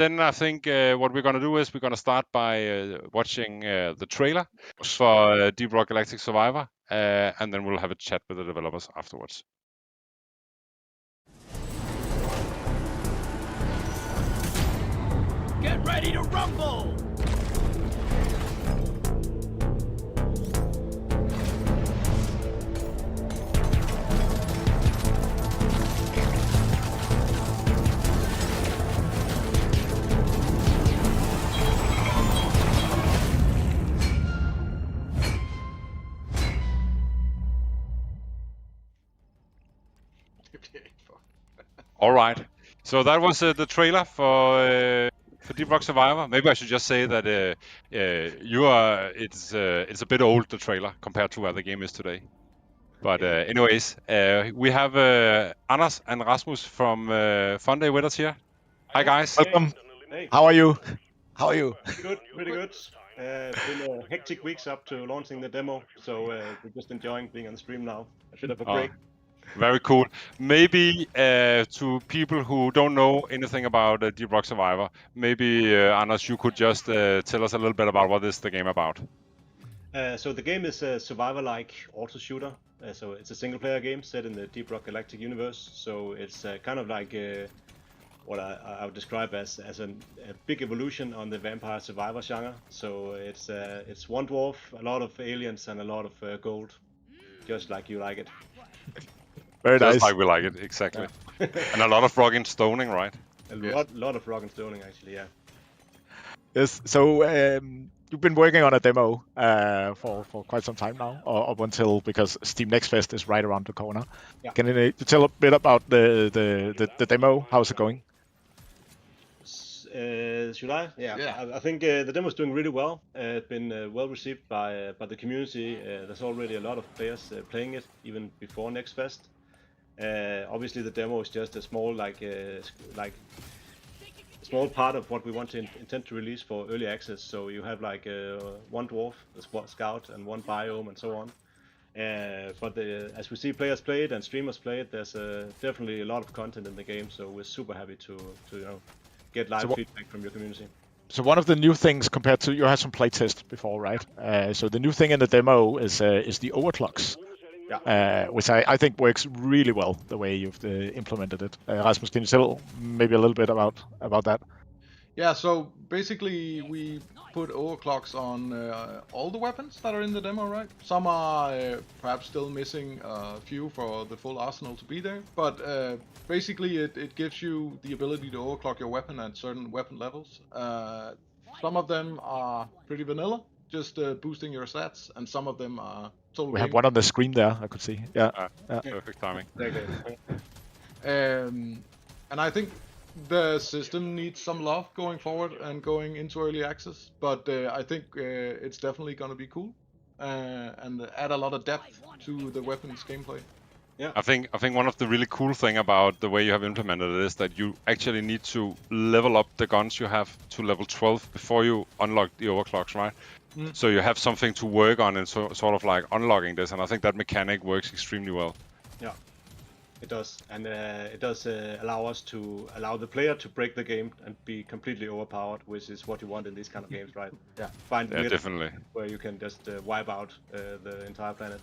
Then I think what we're going to do is we're going to start by watching the trailer for Deep Rock Galactic Survivor, and then we'll have a chat with the developers afterwards. Get ready to rumble! All right. So that was the trailer for Deep Rock Survivor. Maybe I should just say that it's a bit old, the trailer, compared to where the game is today. But anyways, we have Anders and Rasmus from Funday with us here. Hi guys. Welcome. Hey. How are you? How are you? Good, pretty good. Been hectic weeks up to launching the demo, so we're just enjoying being on the stream now. I should have a break. Very cool. Maybe to people who don't know anything about Deep Rock Survivor, maybe Anders, you could just tell us a little bit about what is the game about. So the game is a survivor-like auto shooter. So it's a single-player game set in the Deep Rock Galactic universe. So it's kind of like what I would describe as a big evolution on the vampire survivor genre. So it's one dwarf, a lot of aliens, and a lot of gold, just like you like it. Very Just nice. like we like it, exactly. Yeah. And a lot of rock and stoning, right? A lot of rock and stoning, actually, yeah. Yes. So you've been working on a demo for quite some time now, or up until, because Steam Next Fest is right around the corner. Yeah. Can you tell a bit about the demo? How's it going? Should I? Yeah. I think the demo is doing really well. It's been well received by the community. There's already a lot of players playing it even before Next Fest. Obviously, the demo is just a small small part of what we want to intend to release for early access. So you have like one dwarf, a scout, and one biome, and so on. But as we see players play it and streamers play it, there's definitely a lot of content in the game. So we're super happy to get live feedback from your community. So one of the new things compared to, you had some playtest before, right? So the new thing in the demo is the overclocks. Yeah. Which I think works really well the way you've implemented it. Rasmus, can you tell maybe a little bit about that? Yeah, so basically we put overclocks on all the weapons that are in the demo, right? Some are perhaps still missing a few for the full arsenal to be there, but basically it gives you the ability to overclock your weapon at certain weapon levels. Some of them are pretty vanilla, just boosting your stats, and some of them are total. We have one on the screen there, I could see. Yeah. Perfect timing. And I think the system needs some love going forward and going into early access, but I think it's definitely going to be cool and add a lot of depth to the weapons gameplay. Yeah. I think one of the really cool thing about the way you have implemented it is that you actually need to level up the guns you have to level 12 before you unlock the overclocks, right? Mm. So you have something to work on and sort of like unlocking this, and I think that mechanic works extremely well. Yeah, it does, and it does allow the player to break the game and be completely overpowered, which is what you want in these kind of games, right? Yeah, definitely. Where you can just wipe out the entire planet.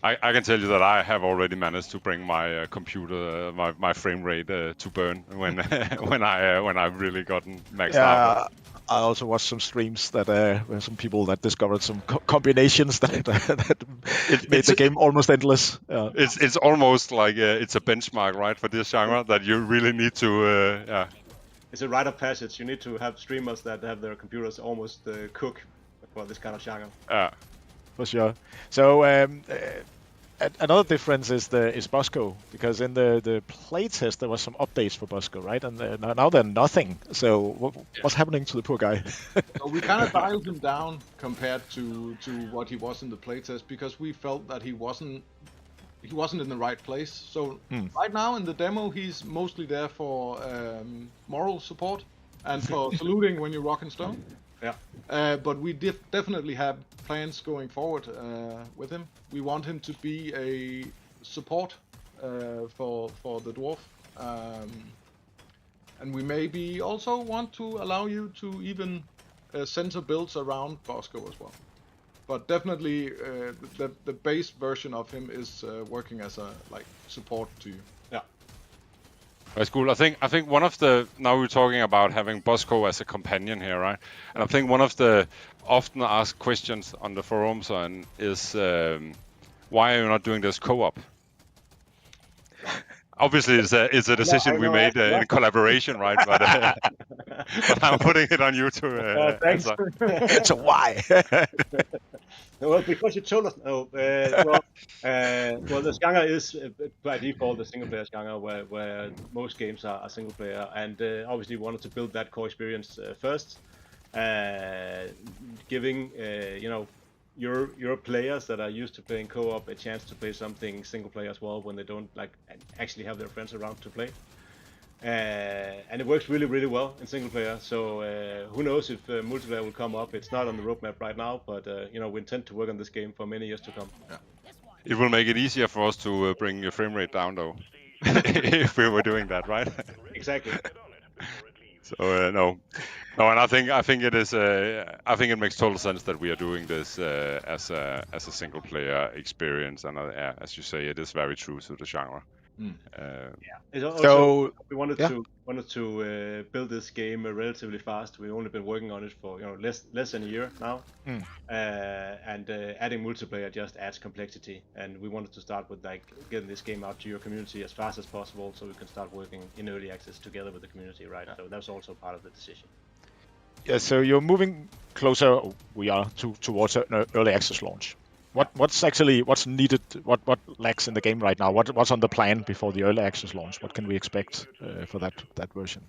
I can tell you that I have already managed to bring my computer, my frame rate to burn when when I've really gotten maxed out. I also watched some streams that where some people that discovered some combinations that made the game almost endless. It's almost like it's a benchmark, right, for this genre that you really need to. It's a rite of passage. You need to have streamers that have their computers almost cook for this kind of genre. For sure. So another difference is Bosco, because in the playtest there was some updates for Bosco, right? And now they're nothing. So what's happening to the poor guy? So we kind of dialed him down compared to what he was in the playtest, because we felt that he wasn't in the right place. So right now in the demo he's mostly there for moral support and for saluting when you rock and stone. Yeah. But we definitely have plans going forward with him. We want him to be a support for the dwarf, And we maybe also want to allow you to even center builds around Bosco as well. But definitely the base version of him is working as a support to you. Yeah. That's cool. I think one of the, now we're talking about having Bosco as a companion here, right? And I think one of the often asked questions on the forums is why are you not doing this co-op? Obviously, it's a decision we made in collaboration, right? But I'm putting it on you to thanks. answer. So why? Well, because you told us. No. Well, the genre is by default a single-player genre, where most games are single-player, and obviously wanted to build that core experience first, giving your players that are used to playing co-op a chance to play something single-player as well when they don't actually have their friends around to play. And it works really, really well in single player. So who knows if multiplayer will come up? It's not on the roadmap right now, but we intend to work on this game for many years to come. Yeah. It will make it easier for us to bring your frame rate down, though, if we were doing that, right? Exactly. So no, and I think it is. I think it makes total sense that we are doing this as a single player experience, and as you say, it is very true to the genre. It's also, So we wanted to build this game relatively fast. We've only been working on it for less than a year now, and adding multiplayer just adds complexity. And we wanted to start with getting this game out to your community as fast as possible, so we can start working in early access together with the community, right? So that's also part of the decision. yeah, so you're moving closer. We are towards an early access launch. What's needed? What lacks in the game right now? What's on the plan before the early access launch? What can we expect for that version?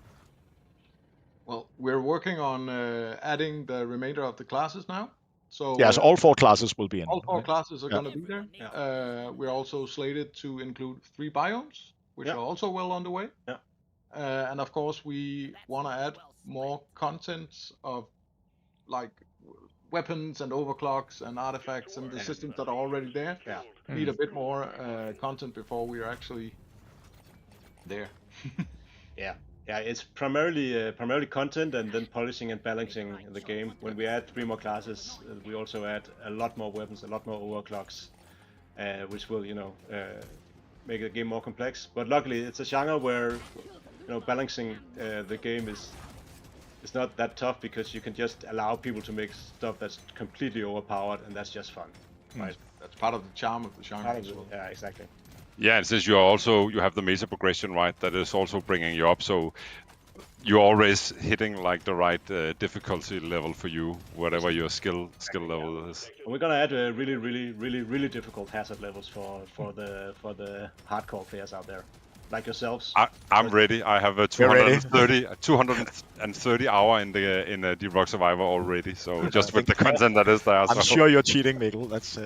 Well, we're working on adding the remainder of the classes now. So So all 4 classes will be in. all 4 right? classes are going to be there. We're also slated to include 3 biomes, which are also well on the way. Yeah. And of course, we want to add more content of weapons and overclocks and artifacts and the systems that are already there. Yeah. Need a bit more content before we are actually there. Yeah. It's primarily content and then polishing and balancing the game. When we add 3 more classes, we also add a lot more weapons, a lot more overclocks, which will make the game more complex. But luckily, it's a genre where balancing the game is not that tough, because you can just allow people to make stuff that's completely overpowered, and that's just fun, right? That's part of the charm of the genre as well. Yeah, exactly. Yeah, and since you have the mesa progression, right, that is also bringing you up, so you're always hitting the right difficulty level for you, whatever your skill level is. And we're gonna add really, really, really, really difficult hazard levels for the hardcore players out there, like yourselves. I'm ready. I have a 230 hour in the Deep Rock Survivor already. So just with the content that is there. I'm sure you're cheating, Mikkel. That's.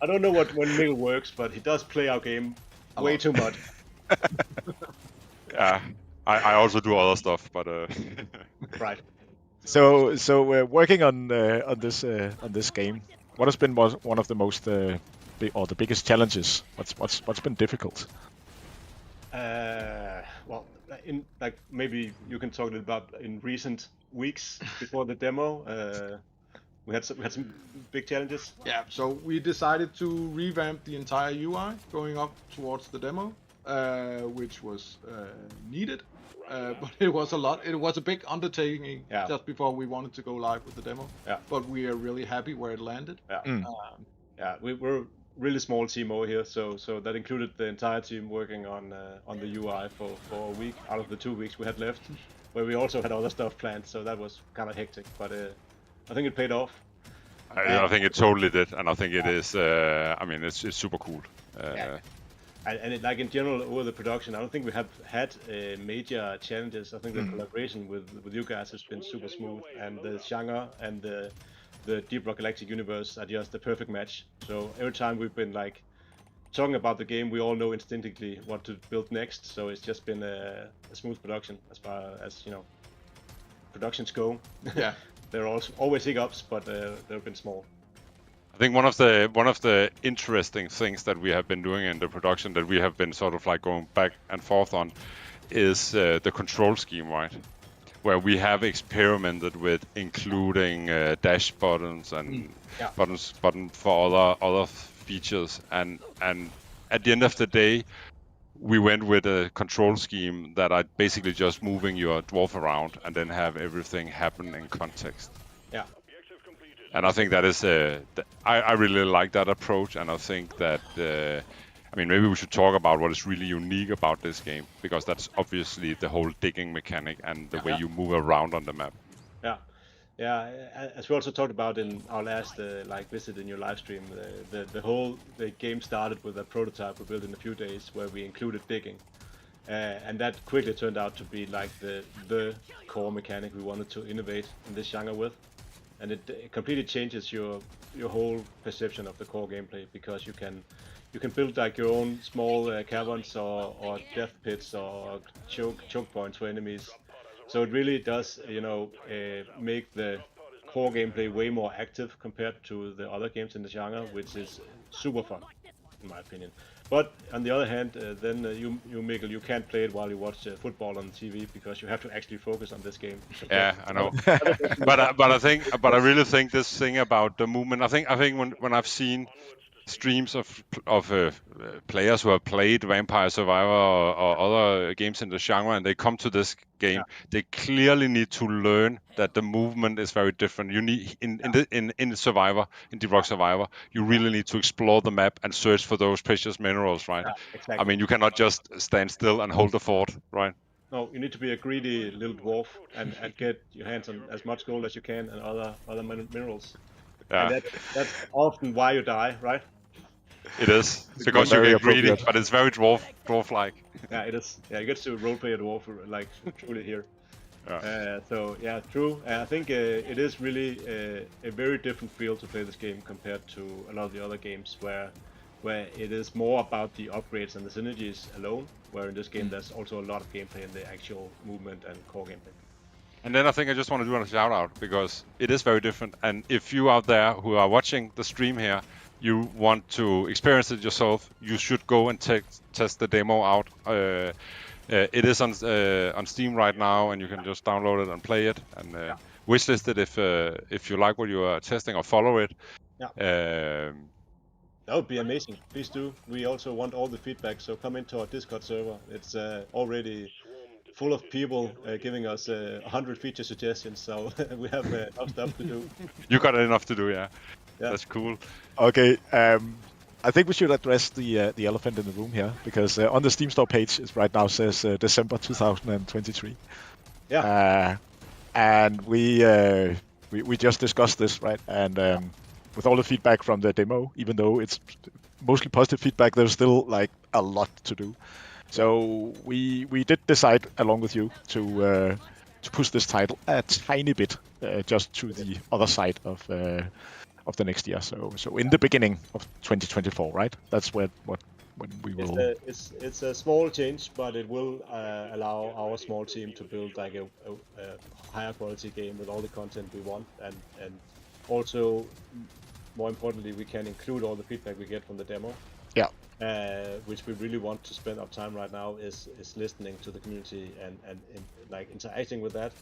I don't know when Mikkel works, but he does play our game way too much. Yeah, I also do other stuff, but. Right. So working on this game, what has been one of the most the biggest challenges? What's been difficult? Well, maybe you can talk a little about in recent weeks before the demo. We had some big challenges. Yeah, so we decided to revamp the entire UI going up towards the demo, which was needed, but it was a lot. It was a big undertaking just before we wanted to go live with the demo. Yeah. But we are really happy where it landed. Yeah. We're really small team over here, so that included the entire team working on the UI for a week out of the 2 weeks we had left, where we also had other stuff planned, so that was kind of hectic, but I think it paid off. I think it totally did, and I think it is. It's super cool. And in general over the production, I don't think we have had major challenges. I think the collaboration with you guys has been super smooth, and the genre and the Deep Rock Galactic universe are just the perfect match. So every time we've been talking about the game, we all know instinctively what to build next. So it's just been a smooth production as far as productions go. Yeah. There are always hiccups, but they've been small. I think one of the interesting things that we have been doing in the production that we have been sort of going back and forth on is the control scheme, right? Where we have experimented with including dash buttons and button for other features, and at the end of the day, we went with a control scheme that are basically just moving your dwarf around and then have everything happen in context. Yeah. And I think that is I really like that approach, and I think that I mean, maybe we should talk about what is really unique about this game, because that's obviously the whole digging mechanic and the way you move around on the map. Yeah, as we also talked about in our last visit in your live stream, the game started with a prototype we built in a few days where we included digging, and that quickly turned out to be like the core mechanic we wanted to innovate in this genre with, and it completely changes your whole perception of the core gameplay, because you can build like your own small caverns or death pits or choke points for enemies. So it really does, make the core gameplay way more active compared to the other games in the genre, which is super fun, in my opinion. But on the other hand, then you Mikkel, you can't play it while you watch football on TV, because you have to actually focus on this game. Yeah, I know. but I really think this thing about the movement. I think when I've seen streams of players who have played Vampire Survivor or other games in the genre, and they come to this game, they clearly need to learn that the movement is very different. You need in Survivor, in Deep Rock Survivor, you really need to explore the map and search for those precious minerals, right? Yeah, exactly. I mean, you cannot just stand still and hold the fort, right? No, you need to be a greedy little dwarf and get your hands on as much gold as you can and other minerals. Yeah. And that's often why you die, right? It is, because you get greedy, but it's very dwarf-like. Yeah, it is. Yeah, you get to roleplay a dwarf like truly here. Yeah. So yeah, true. I think it is really a very different feel to play this game compared to a lot of the other games where it is more about the upgrades and the synergies alone. Where in this game there's also a lot of gameplay in the actual movement and core gameplay. And then I think I just want to do a shout out, because it is very different. And if you out there who are watching the stream here, you want to experience it yourself, you should go and test the demo out. It is on Steam right now, and you can just download it and play it, and wishlist it if you like what you are testing, or follow it. Yeah. That would be amazing. Please do. We also want all the feedback, so come into our Discord server. It's already full of people giving us 100 feature suggestions, so we have enough stuff to do. You got enough to do, yeah. That's cool. Okay, I think we should address the elephant in the room here, because on the Steam Store page it right now says December 2023. Yeah. And we just discussed this, right? And with all the feedback from the demo, even though it's mostly positive feedback, there's still like a lot to do. So we did decide, along with you, to push this title a tiny bit, just to the other side of the next year. So in the beginning of 2024, right? That's when we will. It's a small change, but it will allow our small team to build like a higher quality game with all the content we want, and also more importantly, we can include all the feedback we get from the demo. Yeah. Which we really want to spend our time right now is listening to the community and like interacting with that,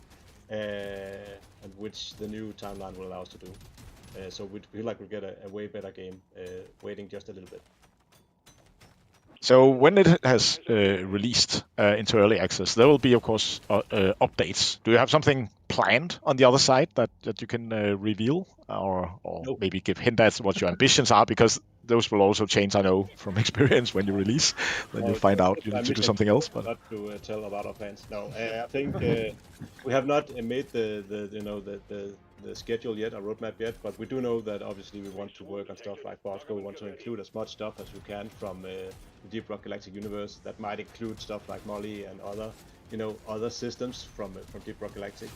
and which the new timeline will allow us to do. So we feel like we'll get a way better game waiting just a little bit. So when it has released into early access, there will be, of course, updates. Do you have something planned on the other side that you can reveal, or No. maybe give hint at what your ambitions are? Because those will also change, I know, from experience when you release. Then you'll find out you need to do something else. But not to tell about our plans. No, I think we have not made the schedule yet, our roadmap yet. But we do know that obviously we want to work on stuff like Bosco. We want to include as much stuff as we can from the Deep Rock Galactic universe. That might include stuff like Molly and other systems from Deep Rock Galactic.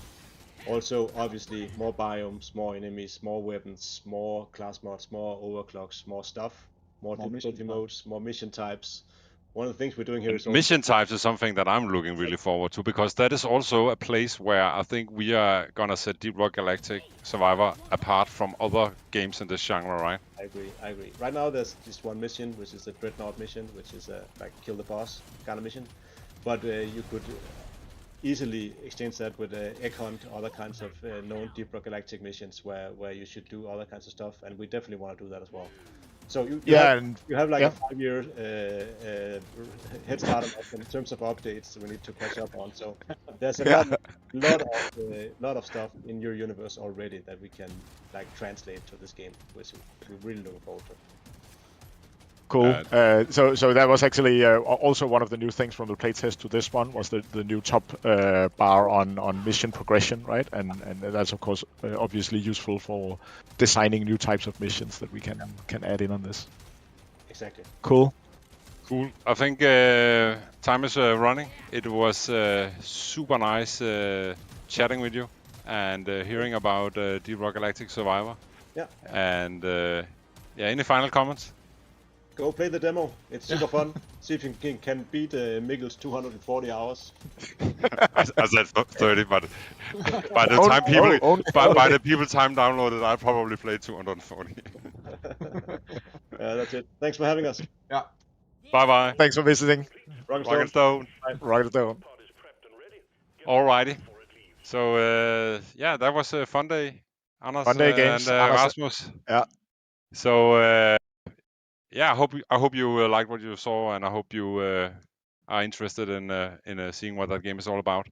Also, obviously, more biomes, more enemies, more weapons, more class mods, more overclocks, more stuff, more difficulty modes, more mission types. One of the things we're doing here is mission types is something that I'm looking really forward to, because that is also a place where I think we are gonna set Deep Rock Galactic Survivor apart from other games in this genre, right? I agree. Right now, there's just one mission, which is the Dreadnought mission, which is like kill the boss kind of mission. but you could easily exchange that with Egg Hunt, other kinds of known Deep Rock Galactic missions where you should do other kinds of stuff, and we definitely want to do that as well. So you have like a 5-year head start on us in terms of updates we need to catch up on. So there's a lot of stuff in your universe already that we can like translate to this game, which we're really looking forward to. Cool. So that was actually also one of the new things from the playtest to this one was the new top bar on mission progression, right? And that's of course obviously useful for designing new types of missions that we can add in on this. Exactly. Cool. I think time is running. It was super nice chatting with you and hearing about Deep Rock Galactic Survivor. Yeah. And any final comments? Go play the demo. It's super fun. See if you can beat Mikkel's 240 hours. I said 30, but by the time by the people time downloaded, I probably played 240. That's it. Thanks for having us. Yeah. Bye bye. Thanks for visiting. Rock and Stone. Rock and Stone. Alrighty. So that was a fun day, Anders. Funday Games and Rasmus. Yeah. So I hope you liked what you saw, and I hope you are interested in seeing what that game is all about.